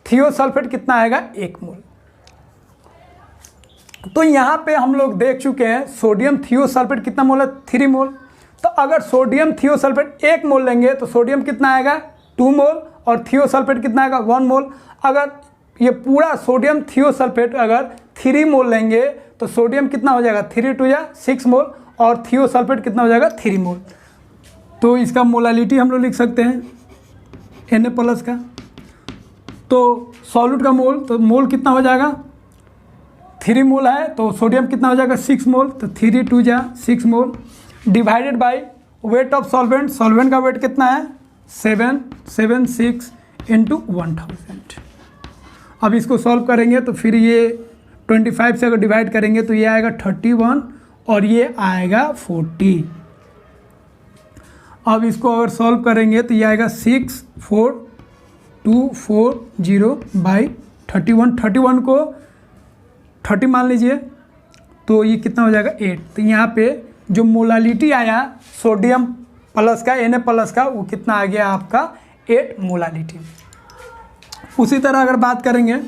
थियोसल्फेट कितना आएगा 1 मोल। तो यहाँ पे हम लोग देख चुके हैं सोडियम थियोसल्फेट कितना मोल है 3 मोल। तो अगर सोडियम थियोसल्फेट 1 मोल लेंगे तो सोडियम कितना आएगा 2 मोल और थियोसल्फेट कितना आएगा 1 मोल। अगर ये पूरा सोडियम थियोसल्फेट अगर 3 मोल लेंगे तो सोडियम कितना हो जाएगा 3 2 या 6 मोल और थियोसल्फेट कितना हो जाएगा 3 मोल। तो इसका मोलालिटी हम लोग लिख सकते हैं Na प्लस का। तो सॉल्यूट का मोल, तो मोल कितना हो जाएगा 3 मोल है तो सोडियम कितना हो जाएगा 6 मोल, तो 3 2 जा 6 मोल divided by weight of solvent. Solvent का वेट कितना है 776 इंटू 1000। अब इसको सॉल्व करेंगे तो फिर ये 25 से अगर डिवाइड करेंगे तो ये आएगा 31 और ये आएगा 40। अब इसको अगर सॉल्व करेंगे तो ये आएगा 64240 बाई 31। 31 को 30 मान लीजिए तो ये कितना हो जाएगा 8। तो यहाँ पे जो मोलालिटी आया सोडियम प्लस का Na प्लस का वो कितना आ गया आपका 8 मोलालिटी। उसी तरह अगर बात करेंगे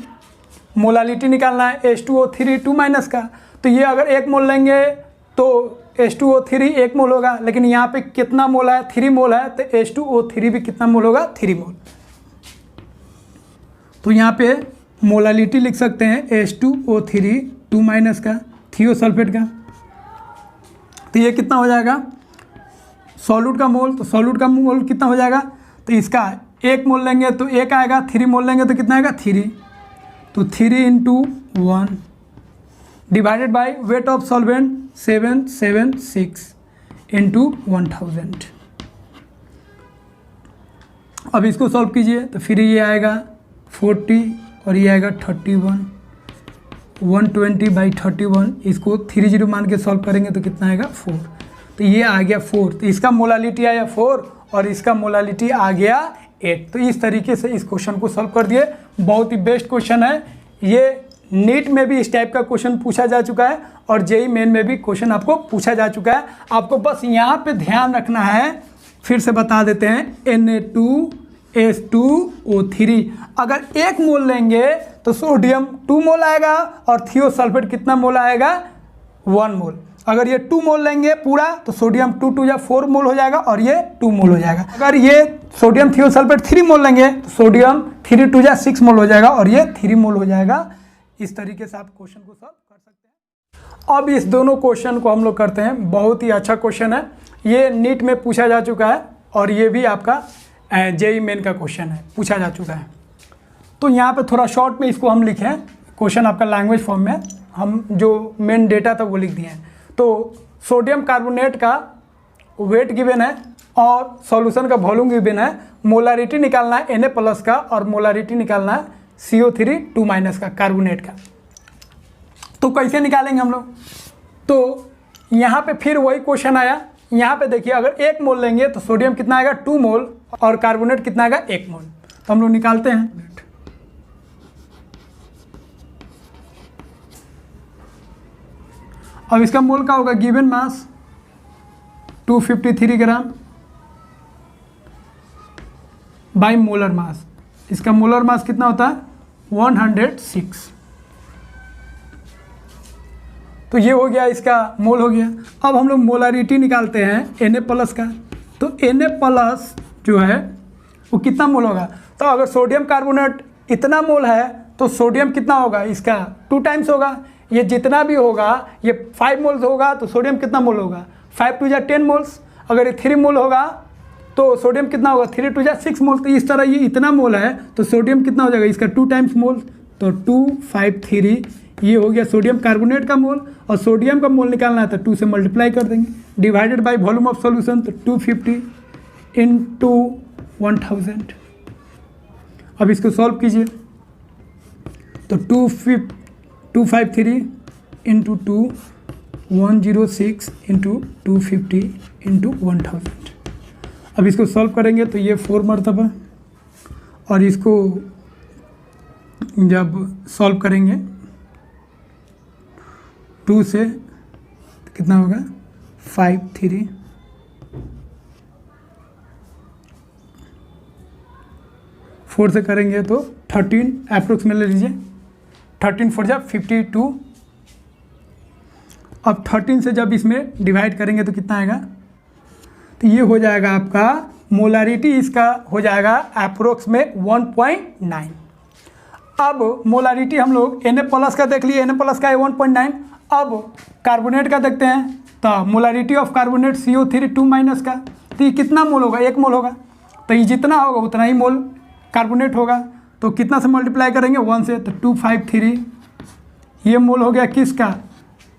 मोलालिटी निकालना है H2O3 2 माइनस का, तो ये अगर 1 मोल लेंगे तो H2O3 1 मोल होगा, लेकिन यहाँ पे कितना मोल है 3 मोल है, तो H2O3 भी कितना मोल होगा 3 मोल। तो यहाँ पे मोलालिटी लिख सकते हैं H2O3 2 माइनस का थियोसल्फेट का। तो ये कितना हो जाएगा सॉल्यूट का मोल, तो सॉल्यूट का मोल कितना हो जाएगा, तो इसका 1 मोल लेंगे तो 1 आएगा, 3 मोल लेंगे तो कितना आएगा 3, तो 3 into 1 divided by weight of solvent 776 into 1000। अब इसको सॉल्व कीजिए तो फिर ये आएगा 40 और ये आएगा 31, 120 बाई 31, इसको 30 मान के सॉल्व करेंगे तो कितना आएगा 4। तो ये आ गया 4, तो इसका मोलालिटी आया 4 और इसका मोलालिटी आ गया 8। तो इस तरीके से इस क्वेश्चन को सॉल्व कर दिए। बहुत ही बेस्ट क्वेश्चन है ये, नीट में भी इस टाइप का क्वेश्चन पूछा जा चुका है और जेईई मेन में भी क्वेश्चन आपको पूछा जा चुका है। आपको बस यहाँ पे ध्यान रखना है, फिर से बता देते हैं, Na2H2O3 अगर 1 मोल लेंगे तो सोडियम 2 मोल आएगा और थियोसल्फेट कितना मोल आएगा 1 मोल। अगर ये 2 मोल लेंगे पूरा तो सोडियम 2 2 या 4 मोल हो जाएगा और ये 2 मोल हो जाएगा। अगर ये सोडियम थियोसल्फेट 3 मोल लेंगे तो सोडियम 3 2 या 6 मोल हो जाएगा और ये 3 मोल हो जाएगा। इस तरीके से आप क्वेश्चन को सॉल्व कर सकते हैं। अब इस दोनों क्वेश्चन को हम लोग करते हैं, बहुत ही अच्छा क्वेश्चन है, ये नीट में पूछा जा चुका है और ये भी आपका जेईई मेन का क्वेश्चन है, पूछा जा चुका है। तो यहाँ पे थोड़ा शॉर्ट में इसको हम लिखे हैं, क्वेश्चन आपका लैंग्वेज फॉर्म में, हम जो मेन डेटा था वो लिख दिए हैं। तो सोडियम कार्बोनेट का वेट गिवन है और सॉल्यूशन का वॉल्यूम गिवन है, मोलारिटी निकालना है Na प्लस का और मोलारिटी निकालना है CO3 2 माइनस का कार्बोनेट का। तो कैसे निकालेंगे हम लोग, तो यहाँ पे फिर वही क्वेश्चन आया। यहाँ पे देखिए अगर 1 मोल लेंगे तो सोडियम कितना आएगा 2 मोल और कार्बोनेट कितना आएगा 1 मोल। तो हम लोग निकालते हैं। अब इसका मोल का होगा given mass 253 gram by molar mass. इसका मोलर मास कितना होता है 106। तो ये हो गया, इसका मोल हो गया। अब हम लोग मोलारिटी निकालते हैं Na प्लस का। तो Na प्लस जो है वो कितना मोल होगा, तो अगर सोडियम कार्बोनेट इतना मोल है तो सोडियम कितना होगा इसका 2 टाइम्स होगा। ये जितना भी होगा ये 5 मोल्स होगा तो सोडियम कितना मोल होगा 5 2 या 10 मोल्स। अगर ये 3 मोल होगा तो सोडियम कितना होगा 3 2 या 6 मोल। तो इस तरह ये इतना मोल है तो सोडियम कितना हो जाएगा इसका 2 टाइम्स मोल, तो 253 ये हो गया सोडियम कार्बोनेट का मोल। और सोडियम का मोल निकालना है तो 2 से मल्टीप्लाई कर देंगे, divided by volume of solution, तो 250 इंटू 1000। अब इसको सॉल्व कीजिए तो 253 इंटू 2 106 इंटू 250 इंटू 1000। अब इसको सॉल्व करेंगे तो ये 4 मरतबा, और इसको जब सॉल्व करेंगे 2 से तो कितना होगा 5 3 4 से करेंगे तो 13 अप्रोक्स में ले लीजिए, 13 4 जा 52। अब 13 से जब इसमें डिवाइड करेंगे तो कितना आएगा, तो ये हो जाएगा आपका मोलारिटी इसका हो जाएगा अप्रोक्स में 1.9। अब मोलारिटी हम लोग Na प्लस का देख लिए, Na प्लस का है 1.9। अब कार्बोनेट का देखते हैं तो molarity of carbonate CO3 2 minus का, तो ये कितना मोल होगा 1 मोल होगा। तो ये जितना होगा उतना ही मोल कार्बोनेट होगा। तो कितना से मल्टीप्लाई करेंगे 1 से, तो 253 ये मोल हो गया किसका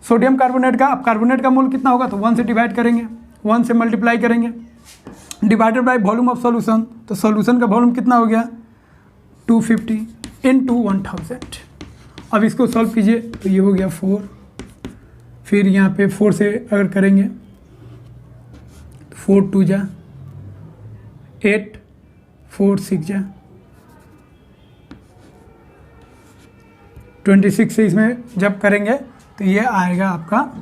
सोडियम कार्बोनेट का। अब कार्बोनेट का मोल कितना होगा तो 1 से डिवाइड करेंगे, 1 से मल्टीप्लाई करेंगे divided by volume of solution, तो सॉल्यूशन का वॉल्यूम कितना हो गया 250 इंटू 1000। अब इसको सॉल्व कीजिए तो ये हो गया 4, फिर यहाँ पे 4 से अगर करेंगे 4 2 जा 8, 4 6 जा 26 से इसमें जब करेंगे तो ये आएगा आपका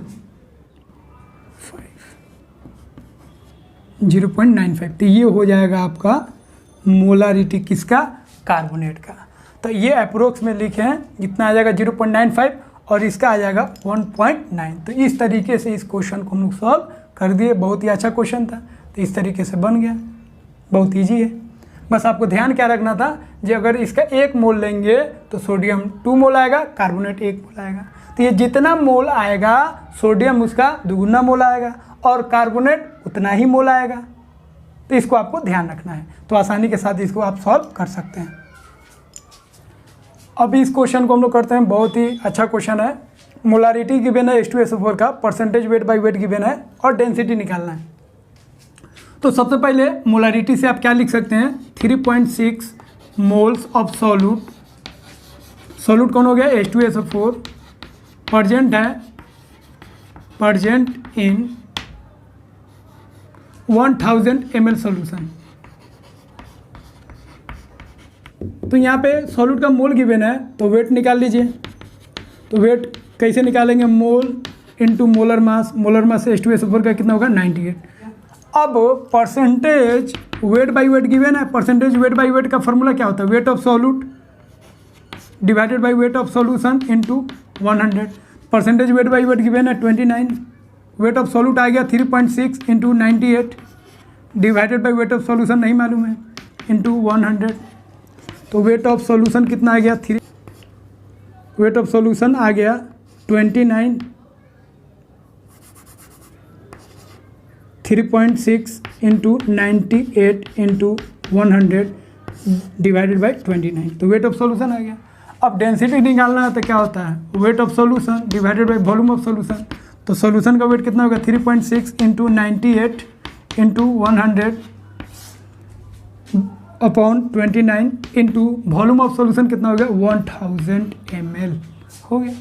0.95। तो ये हो जाएगा आपका मोलारिटी किसका, कार्बोनेट का। तो ये अप्रोक्स में लिखे हैं, कितना आ जाएगा 0.95 और इसका आ जाएगा 1.9। तो इस तरीके से इस क्वेश्चन को हम लोग सॉल्व कर दिए। बहुत ही अच्छा क्वेश्चन था, तो इस तरीके से बन गया, बहुत ईजी है। बस आपको ध्यान क्या रखना था, जो अगर इसका 1 मोल लेंगे तो सोडियम 2 मोल आएगा, कार्बोनेट 1 मोल आएगा। तो ये जितना मोल आएगा सोडियम उसका दुगुना मोल आएगा और कार्बोनेट उतना ही मोल आएगा। तो इसको आपको ध्यान रखना है, तो आसानी के साथ इसको आप सॉल्व कर सकते हैं। अभी इस क्वेश्चन को हम लोग करते हैं, बहुत ही अच्छा क्वेश्चन है। मोलारिटी गिवन है H2SO4 का, percentage weight by weight given है और डेंसिटी निकालना है। तो सबसे पहले मोलारिटी से आप क्या लिख सकते हैं, 3.6 मोल्स ऑफ सॉल्यूट, सॉल्यूट कौन हो गया H2SO4, प्रेजेंट है, प्रेजेंट इन 1000 ml सॉल्यूशन। तो यहाँ पे सॉल्यूट का मोल गिवन है, तो वेट निकाल लीजिए। तो वेट कैसे निकालेंगे, mole into molar mass, molar mass से H2SO4 का कितना होगा 98। अब percentage weight by weight given है, परसेंटेज वेट बाय वेट का फॉर्मूला क्या होता है, weight of solute divided by weight of solution into 100। Percentage weight by weight given है 29, वेट ऑफ सॉल्यूट आ गया 3.6 into 98 divided by weight of solution नहीं मालूम है इंटू 100। तो वेट ऑफ सॉल्यूशन कितना आ गया 3, वेट ऑफ सॉल्यूशन आ गया 29, 3.6 इंटू 98 इंटू 100 डिवाइडेड बाई 29। तो वेट ऑफ सॉल्यूशन आ गया। अब डेंसिटी निकालना है तो क्या होता है, weight of solution divided by volume of solution. तो सॉल्यूशन का वेट कितना होगा 3.6 into 98 into 100 upon 29 into volume of solution कितना हो गया 1000 ml हो गया।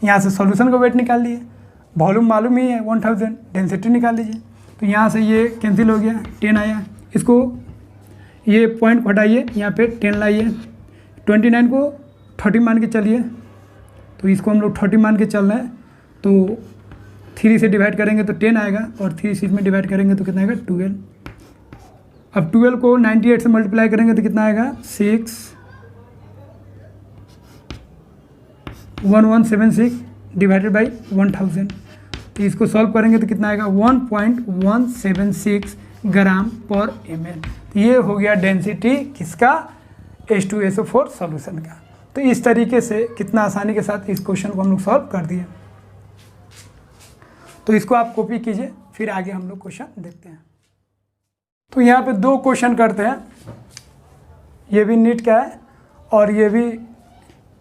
यहाँ से सॉल्यूशन का वेट निकाल लिए, वॉल्यूम मालूम ही है 1000, डेंसिटी निकाल लीजिए। तो यहाँ से ये कैंसिल हो गया, 10 आया, इसको ये पॉइंट हटाइए, यहाँ पे 10 लाइए, 29 को 30 मान के चलिए। तो इसको हम लोग 30 मान के चल रहे हैं, तो 3 से डिवाइड करेंगे तो 10 आएगा और 3 से इसमें डिवाइड करेंगे तो कितना आएगा 12। अब 12 को 98 से मल्टीप्लाई करेंगे तो कितना आएगा 61176 डिवाइडेड बाई 1000। तो इसको सॉल्व करेंगे तो कितना आएगा 1.176 ग्राम पर ml। तो ये हो गया डेंसिटी किसका, H2SO4 सॉल्यूशन का। तो इस तरीके से कितना आसानी के साथ इस क्वेश्चन को हम लोग सॉल्व कर दिए। तो इसको आप कॉपी कीजिए, फिर आगे हम लोग क्वेश्चन देखते हैं। तो यहाँ पे 2 क्वेश्चन करते हैं, ये भी नीट का है और ये भी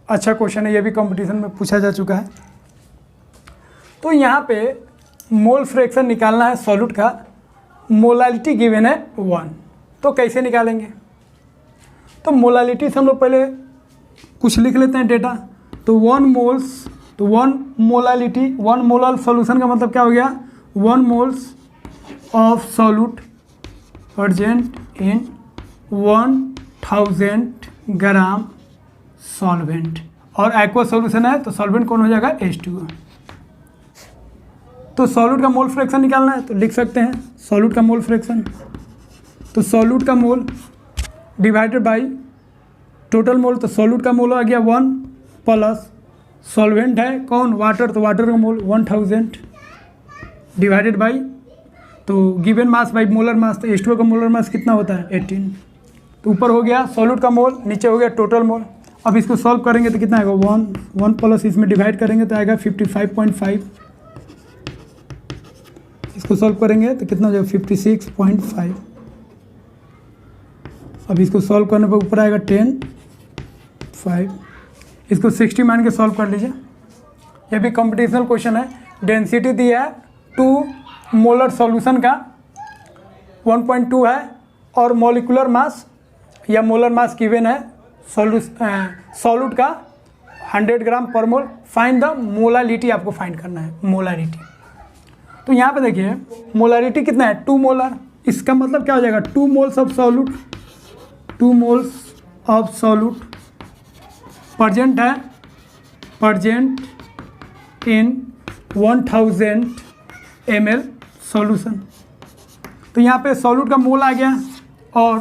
अच्छा क्वेश्चन है, ये भी कंपटीशन में पूछा जा चुका है। तो यहाँ पे मोल फ्रैक्शन निकालना है सॉल्यूट का, मोलालिटी गिवन है 1। तो कैसे निकालेंगे, तो मोलालिटी से हम लोग पहले कुछ लिख लेते हैं डेटा। तो 1 मोल्स, तो 1 मोलालिटी, 1 मोलर सॉल्यूशन का मतलब क्या हो गया 1 moles of solute present in 1000 gram solvent. और एक्वा सॉल्यूशन है तो सॉल्वेंट कौन हो जाएगा H2O। तो सॉल्यूट का मोल फ्रैक्शन निकालना है तो लिख सकते हैं सॉल्यूट का मोल फ्रैक्शन। तो सॉल्यूट का मोल डिवाइडेड बाई टोटल मोल, तो सॉल्यूट का मोल आ गया 1 प्लस सॉल्वेंट है कौन वाटर, तो वाटर का मोल 1000 डिवाइडेड बाई, तो given mass by molar mass, तो H2O का मोलर मास कितना होता है 18। तो ऊपर हो गया सॉल्यूट का मोल, नीचे हो गया टोटल मोल। अब इसको सॉल्व करेंगे तो कितना आएगा 1 प्लस इसमें डिवाइड करेंगे तो आएगा 55.5। इसको सॉल्व करेंगे तो कितना हो जाएगा 56.5। अब इसको सॉल्व करने पर ऊपर आएगा 10, 5। इसको 60 मान के सॉल्व कर लीजिए। यह भी कॉम्पिटिशनल क्वेश्चन है। डेंसिटी दिया है 2 मोलर सॉल्यूशन का 1.2 है और मॉलिकुलर मास या मोलर मास गिवन है सॉल्यूट का 100 ग्राम पर मोल। फाइंड द मोलालिटी आपको फाइंड करना है, मोलालिटी। तो यहाँ पे देखिए मोलारिटी कितना है 2 मोलर। इसका मतलब क्या हो जाएगा 2 moles of solute, 2 moles of solute present है, प्रेजेंट इन 1000 ml सॉल्यूशन। तो यहाँ पे सॉल्यूट का मोल आ गया और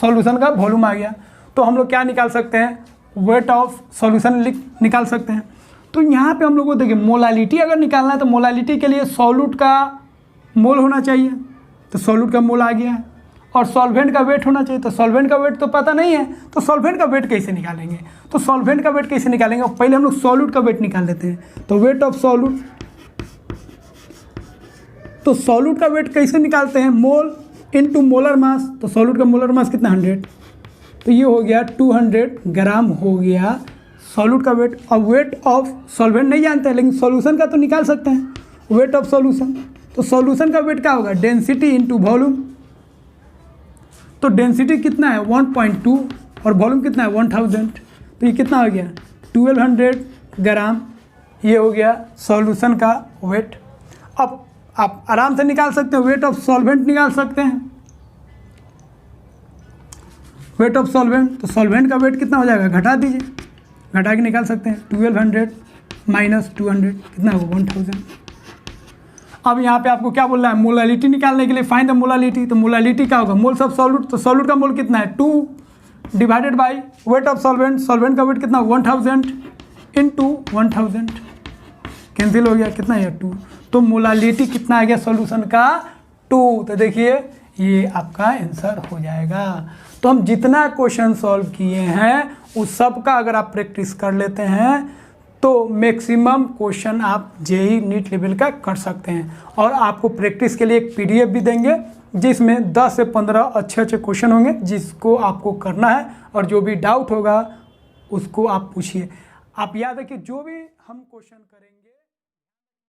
सॉल्यूशन का वॉल्यूम आ गया। तो हम लोग क्या निकाल सकते हैं, वेट ऑफ सॉल्यूशन निकाल सकते हैं। तो यहाँ पे हम लोग को देखिए मोलालिटी अगर निकालना है तो मोलालिटी के लिए सॉल्यूट का मोल होना चाहिए, तो सॉल्यूट का मोल आ गया है। और सॉल्वेंट का वेट होना चाहिए, तो सॉल्वेंट का वेट तो पता नहीं है, तो सॉल्वेंट का वेट कैसे निकालेंगे। तो सॉल्वेंट का वेट कैसे निकालेंगे, पहले हम लोग सॉल्यूट का वेट निकाल लेते हैं। तो वेट ऑफ सॉल्यूट, तो सॉल्यूट का वेट कैसे निकालते हैं, मोल इनटू मोलर मास। तो सॉल्यूट का मोलर मास कितना 100, तो ये हो गया 200 ग्राम हो गया सॉल्यूट का वेट। अब वेट ऑफ सॉल्वेंट नहीं जानते हैं लेकिन सॉल्यूशन का तो निकाल सकते हैं, वेट ऑफ सॉल्यूशन। तो सॉल्यूशन का वेट क्या होगा, डेंसिटी इनटू वॉल्यूम। तो डेंसिटी कितना है 1.2 और वॉल्यूम कितना है 1000, तो ये कितना हो गया 1200 ग्राम। ये हो गया सॉल्यूशन का वेट। अब आप आराम से निकाल सकते हैं, वेट ऑफ सॉल्वेंट निकाल सकते हैं, वेट ऑफ सॉल्वेंट। तो सॉल्वेंट का वेट कितना हो जाएगा, घटा दीजिए, घटा के निकाल सकते हैं 1200 माइनस 200 कितना होगा 1000। अब यहाँ पे आपको क्या बोल रहा है, मोलालिटी निकालने के लिए फाइंड द मोलालिटी। तो मोलालिटी क्या होगा, मोल्स ऑफ सॉल्यूट। तो सॉल्यूट का मोल कितना है 2 divided by weight of solvent. Solvent का वेट कितना 1000 इंटू 1000 कैंसिल हो गया, कितना है 2। तो मोलालिटी कितना आ गया सॉल्यूशन का 2। तो देखिए ये आपका आंसर हो जाएगा। तो हम जितना क्वेश्चन सॉल्व किए हैं उस सब का अगर आप प्रैक्टिस कर लेते हैं तो मैक्सिमम क्वेश्चन आप जेईई नीट लेवल का कर सकते हैं। और आपको प्रैक्टिस के लिए एक पीडीएफ भी देंगे जिसमें 10 से 15 अच्छे अच्छे क्वेश्चन होंगे जिसको आपको करना है, और जो भी डाउट होगा उसको आप पूछिए। आप याद रखिए जो भी हम क्वेश्चन करेंगे